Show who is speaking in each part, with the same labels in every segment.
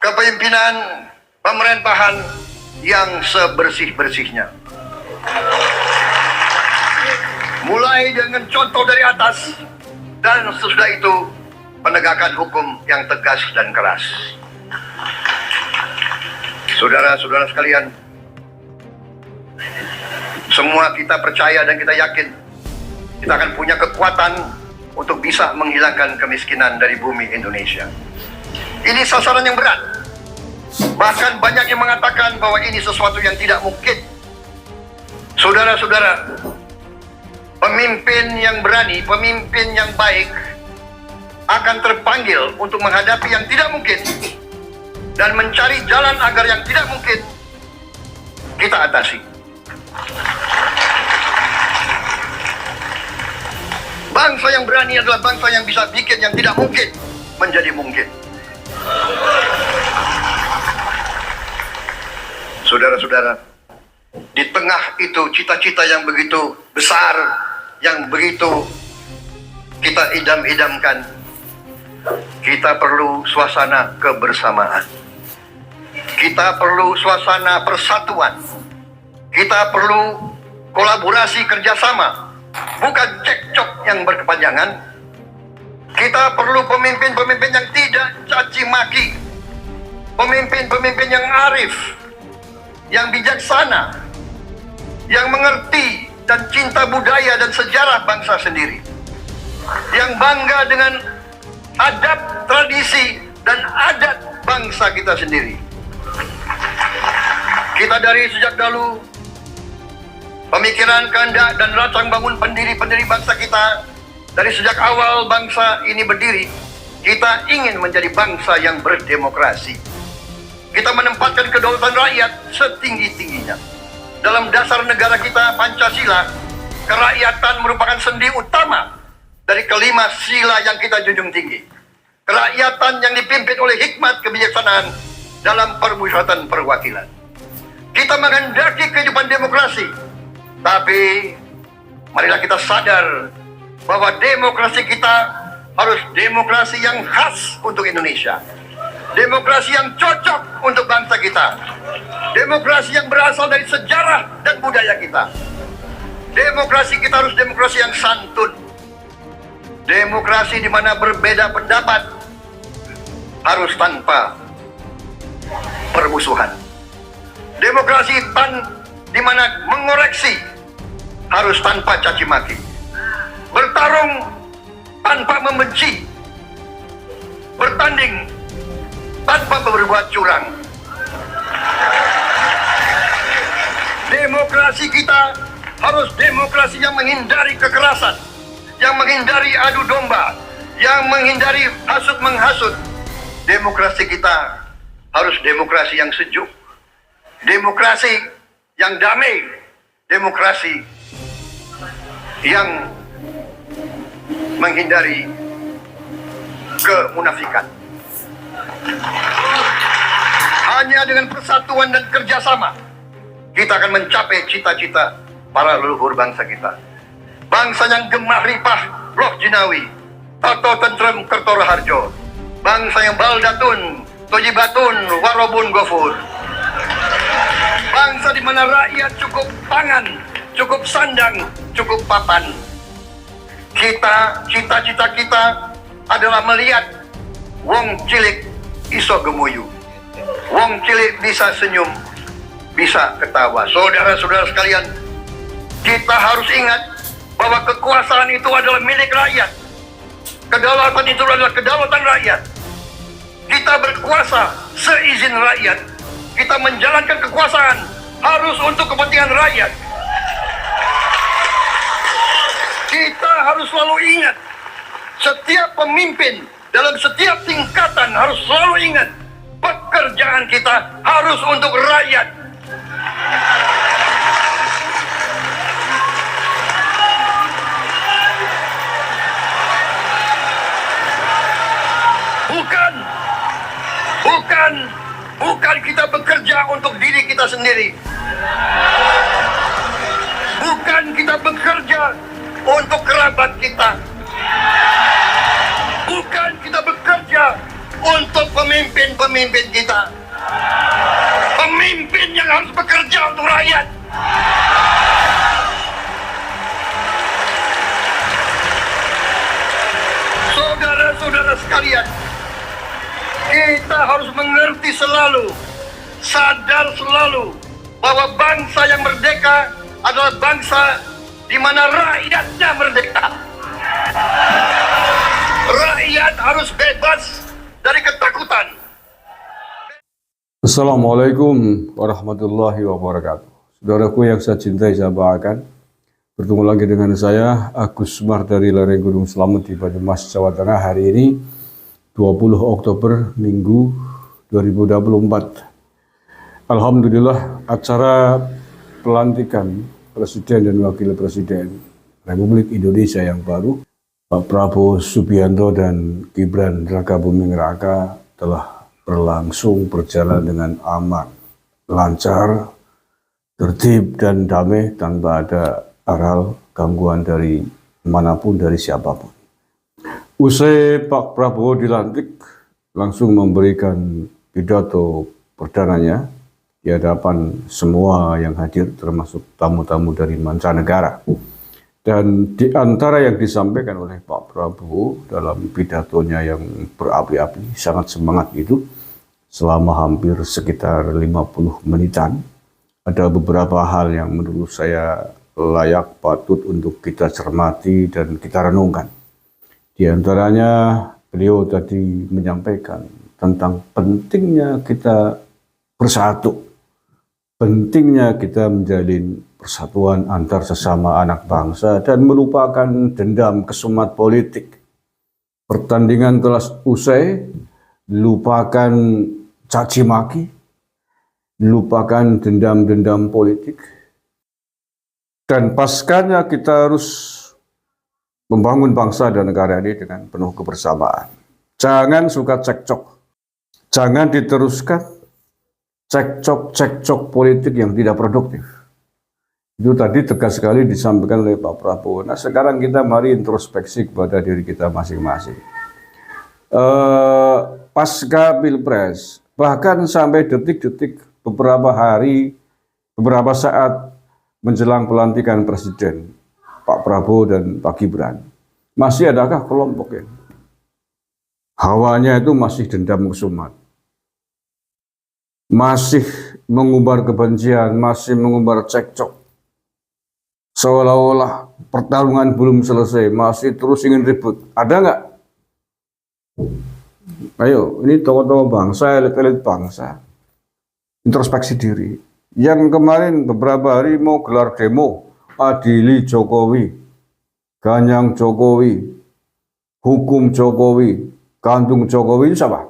Speaker 1: kepemimpinan pemerintahan yang sebersih-bersihnya. Mulai dengan contoh dari atas, dan sesudah itu penegakan hukum yang tegas dan keras. Saudara-saudara sekalian, semua kita percaya dan kita yakin kita akan punya kekuatan untuk bisa menghilangkan kemiskinan dari bumi Indonesia. Ini sasaran yang berat. Bahkan banyak yang mengatakan bahwa ini sesuatu yang tidak mungkin. Saudara-saudara, pemimpin yang berani, pemimpin yang baik akan terpanggil untuk menghadapi yang tidak mungkin dan mencari jalan agar yang tidak mungkin kita atasi. Bangsa yang berani adalah bangsa yang bisa bikin yang tidak mungkin menjadi mungkin. Saudara-saudara, di tengah itu cita-cita yang begitu besar, yang begitu kita idam-idamkan, kita perlu suasana kebersamaan. Kita perlu suasana persatuan. Kita perlu kolaborasi kerjasama, bukan cekcok yang berkepanjangan. Kita perlu pemimpin-pemimpin yang tidak caci maki, pemimpin-pemimpin yang arif, yang bijaksana, yang mengerti dan cinta budaya dan sejarah bangsa sendiri, yang bangga dengan adab, tradisi, dan adat bangsa kita sendiri. Kita dari sejak dahulu, pemikiran, kehendak, dan rancang bangun pendiri-pendiri bangsa kita, dari sejak awal bangsa ini berdiri, kita ingin menjadi bangsa yang berdemokrasi. Kita menempatkan kedaulatan rakyat setinggi-tingginya. Dalam dasar negara kita, Pancasila, kerakyatan merupakan sendi utama dari kelima sila yang kita junjung tinggi. Kerakyatan yang dipimpin oleh hikmat kebijaksanaan dalam permusyawaratan perwakilan. Kita menghendaki kehidupan demokrasi, tapi marilah kita sadar bahwa demokrasi kita harus demokrasi yang khas untuk Indonesia. Demokrasi yang cocok untuk bangsa kita. Demokrasi yang berasal dari sejarah dan budaya kita. Demokrasi kita harus demokrasi yang santun. Demokrasi di mana berbeda pendapat harus tanpa permusuhan. Demokrasi di mana mengoreksi harus tanpa caci maki. Bertarung tanpa membenci. Bertanding tanpa berbuat curang. Demokrasi kita harus demokrasi yang menghindari kekerasan, yang menghindari adu domba, yang menghindari hasut menghasut. Demokrasi kita harus demokrasi yang sejuk, demokrasi yang damai, demokrasi yang menghindari kemunafikan. Hanya dengan persatuan dan kerjasama kita akan mencapai cita-cita para leluhur bangsa kita. Bangsa yang gemah ripah roh jinawi, toto tentrem kerto raharjo. Bangsa yang baldatun, tojibatun, warobun gofur. Bangsa di mana rakyat cukup pangan, cukup sandang, cukup papan. Cita-cita kita adalah melihat wong cilik iso gemuyu. Wong cilik bisa senyum, bisa ketawa. Saudara-saudara sekalian, kita harus ingat bahwa kekuasaan itu adalah milik rakyat. Kedaulatan itu adalah kedaulatan rakyat. Kita berkuasa seizin rakyat. Kita menjalankan kekuasaan harus untuk kepentingan rakyat. Kita harus selalu ingat, setiap pemimpin dalam setiap tingkatan harus selalu ingat, pekerjaan kita harus untuk rakyat. Bukan kita bekerja untuk diri kita sendiri. Bukan kita bekerja untuk kerabat kita. Bukan kita bekerja untuk pemimpin-pemimpin kita. Pemimpin yang harus bekerja untuk rakyat. Saudara-saudara sekalian, kita harus mengerti selalu, sadar selalu bahwa bangsa yang merdeka adalah bangsa di mana rakyatnya merdeka. Rakyat harus bebas dari ketakutan.
Speaker 2: Assalamualaikum warahmatullahi wabarakatuh. Saudaraku yang saya cintai, saya banggakan, bertemu lagi dengan saya Agus Sumar dari lereng Gunung Slamet di Banyumas, Jawa Tengah. Hari ini 20 Oktober Minggu 2024. Alhamdulillah, acara pelantikan Presiden dan Wakil Presiden Republik Indonesia yang baru, Pak Prabowo Subianto dan Gibran Rakabuming Raka, telah berlangsung berjalan dengan aman, lancar, tertib dan damai tanpa ada aral gangguan dari manapun, dari siapapun. Usai Pak Prabowo dilantik, langsung memberikan pidato perdananya di hadapan semua yang hadir, termasuk tamu-tamu dari mancanegara. Dan di antara yang disampaikan oleh Pak Prabowo dalam pidatonya yang berapi-api, sangat semangat itu, selama hampir sekitar 50 menitan, ada beberapa hal yang menurut saya layak patut untuk kita cermati dan kita renungkan. Di antaranya beliau tadi menyampaikan tentang pentingnya kita bersatu, pentingnya kita menjalin persatuan antar sesama anak bangsa dan melupakan dendam kesumat politik. Pertandingan telah usai, lupakan caci maki, lupakan dendam-dendam politik. Dan paskanya kita harus membangun bangsa dan negara ini dengan penuh kebersamaan. Jangan suka cekcok, jangan diteruskan cekcok politik yang tidak produktif. Itu tadi tegas sekali disampaikan oleh Pak Prabowo. Nah, sekarang kita mari introspeksi kepada diri kita masing-masing. Pasca Pilpres, bahkan sampai detik-detik, beberapa hari, beberapa saat menjelang pelantikan Presiden Pak Prabowo dan Pak Gibran, masih adakah kelompok yang hawanya itu masih dendam kesumat, masih mengumbar kebencian, masih mengumbar cekcok, seolah-olah pertarungan belum selesai, masih terus ingin ribut? Ada nggak? Ayo, ini tokoh-tokoh bangsa, elit-elit bangsa, introspeksi diri. Yang kemarin beberapa hari mau gelar demo, adili Jokowi, ganyang Jokowi, hukum Jokowi, gantung Jokowi, itu siapa?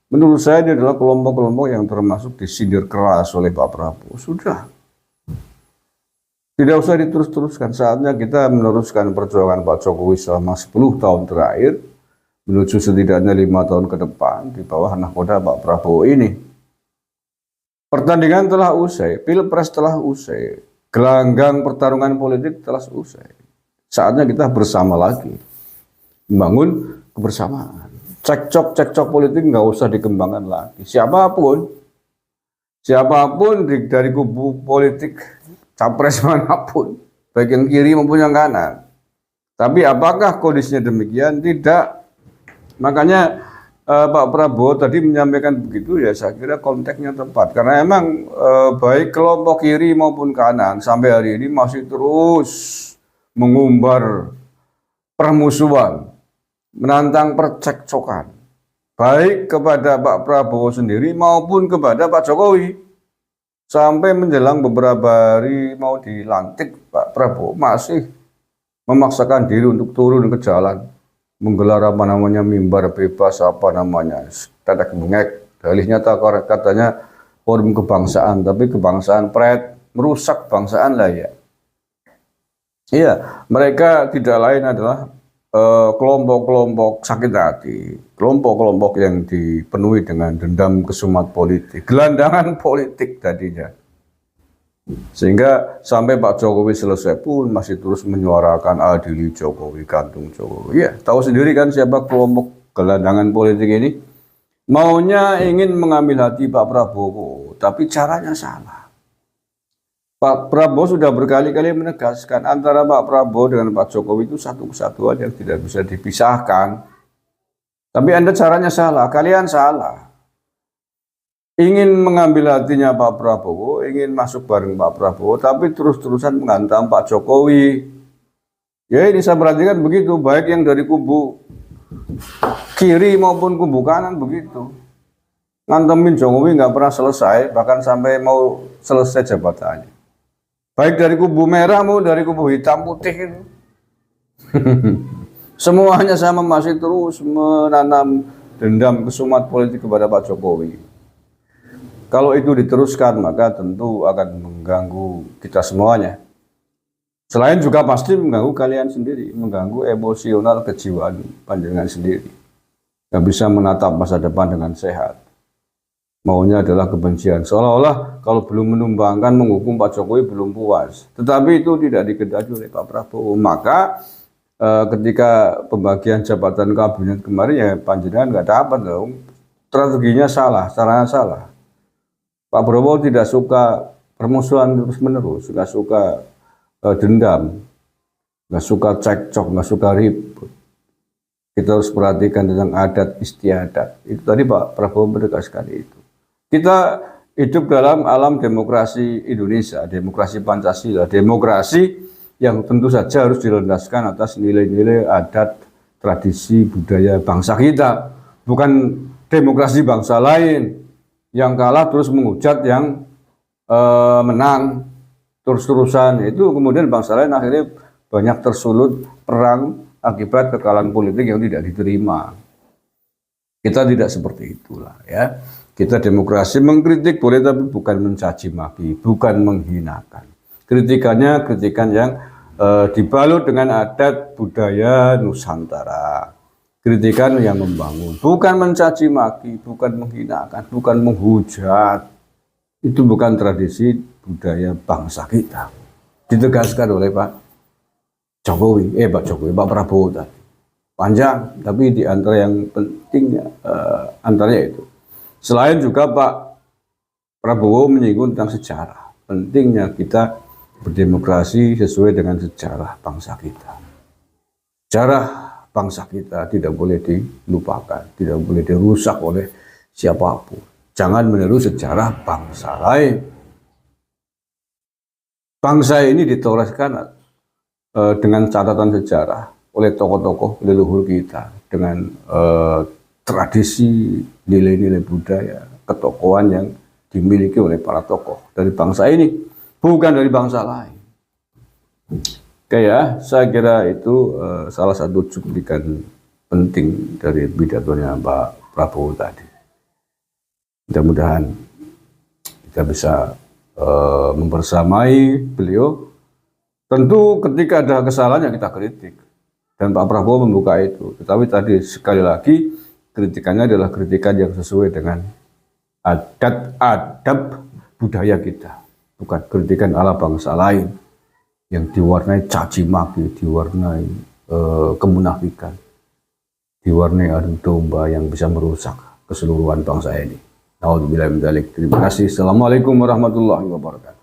Speaker 2: Menurut saya ini adalah kelompok-kelompok yang termasuk disindir keras oleh Pak Prabowo. Sudah. Tidak usah diterus-teruskan, saatnya kita meneruskan perjuangan Pak Jokowi selama 10 tahun terakhir, menuju setidaknya 5 tahun ke depan di bawah nahkoda Pak Prabowo ini. Pertandingan telah usai, Pilpres telah usai, gelanggang pertarungan politik telah usai. Saatnya kita bersama lagi, membangun kebersamaan. Cekcok politik nggak usah dikembangkan lagi. Siapapun dari kubu politik, capres manapun, baik yang kiri maupun yang kanan. Tapi apakah kondisinya demikian? Tidak. Makanya Pak Prabowo tadi menyampaikan begitu, ya saya kira konteksnya tepat. Karena emang baik kelompok kiri maupun kanan sampai hari ini masih terus mengumbar permusuhan, menantang percekcokan, baik kepada Pak Prabowo sendiri maupun kepada Pak Jokowi. Sampai menjelang beberapa hari mau dilantik, Pak Prabowo masih memaksakan diri untuk turun ke jalan, menggelar mimbar bebas, tetek bengek. Dalihnya katanya forum kebangsaan, tapi kebangsaan pret, merusak bangsaan lah ya. Iya, mereka tidak lain adalah kelompok-kelompok sakit hati, kelompok-kelompok yang dipenuhi dengan dendam kesumat politik, gelandangan politik tadinya. Sehingga sampai Pak Jokowi selesai pun masih terus menyuarakan adili Jokowi, gantung Jokowi. Ya, tahu sendiri kan siapa kelompok gelandangan politik ini maunya ingin mengambil hati Pak Prabowo, tapi caranya salah. Pak Prabowo sudah berkali-kali menegaskan antara Pak Prabowo dengan Pak Jokowi itu satu kesatuan yang tidak bisa dipisahkan. Tapi Anda caranya salah, kalian salah. Ingin mengambil hatinya Pak Prabowo, ingin masuk bareng Pak Prabowo, tapi terus-terusan menghantam Pak Jokowi. Ya ini saya perhatikan begitu, baik yang dari kubu kiri maupun kubu kanan begitu. Ngantemin Jokowi nggak pernah selesai, bahkan sampai mau selesai jabatannya. Baik dari kubu merah mau dari kubu hitam putih itu. Semuanya sama, masih terus menanam dendam kesumat politik kepada Pak Jokowi. Kalau itu diteruskan maka tentu akan mengganggu kita semuanya. Selain juga pasti mengganggu kalian sendiri, mengganggu emosional kejiwaan panjenengan sendiri. Nggak bisa menatap masa depan dengan sehat. Maunya adalah kebencian. Seolah-olah kalau belum menumbangkan, menghukum Pak Jokowi belum puas. Tetapi itu tidak dikehendaki oleh Pak Prabowo. Maka ketika pembagian jabatan kabinet kemarin ya panjenengan nggak dapat dong. Strateginya salah, caranya salah. Pak Prabowo tidak suka permusuhan terus-menerus, nggak suka dendam, nggak suka cekcok, nggak suka ribut. Kita harus perhatikan tentang adat istiadat. Itu tadi Pak Prabowo menegaskan itu. Kita hidup dalam alam demokrasi Indonesia, demokrasi Pancasila, demokrasi yang tentu saja harus dilandaskan atas nilai-nilai adat, tradisi, budaya bangsa kita. Bukan demokrasi bangsa lain yang kalah terus menghujat yang menang terus-terusan. Itu kemudian bangsa lain akhirnya banyak tersulut perang akibat kekalahan politik yang tidak diterima. Kita tidak seperti itulah ya. Kita demokrasi mengkritik boleh tapi bukan mencaci maki, bukan menghinakan. Kritikannya kritikan yang dibalut dengan adat budaya Nusantara. Kritikan yang membangun, bukan mencaci maki, bukan menghinakan, bukan menghujat. Itu bukan tradisi budaya bangsa kita. Ditegaskan oleh Pak Prabowo tadi. Panjang, tapi di antara yang pentingnya antaranya itu. Selain juga Pak Prabowo menyinggung tentang sejarah. Pentingnya kita berdemokrasi sesuai dengan sejarah bangsa kita. Sejarah bangsa kita tidak boleh dilupakan, tidak boleh dirusak oleh siapapun. Jangan meniru sejarah bangsa lain. Bangsa ini ditorehkan dengan catatan sejarah oleh tokoh-tokoh leluhur kita, dengan tradisi, nilai-nilai budaya, ketokohan yang dimiliki oleh para tokoh dari bangsa ini, bukan dari bangsa lain. Oke ya, saya kira itu salah satu cuplikan penting dari pidatonya Pak Prabowo tadi. Mudah-mudahan kita bisa membersamai beliau. Tentu ketika ada kesalahan yang kita kritik. Dan Pak Prabowo membuka itu. Tetapi tadi sekali lagi kritikannya adalah kritikan yang sesuai dengan adat adab budaya kita. Bukan kritikan ala bangsa lain yang diwarnai caci maki, diwarnai kemunafikan, diwarnai adu domba yang bisa merusak keseluruhan bangsa ini. Naudzubillah min dzalik. Terima kasih. Assalamualaikum warahmatullahi wabarakatuh.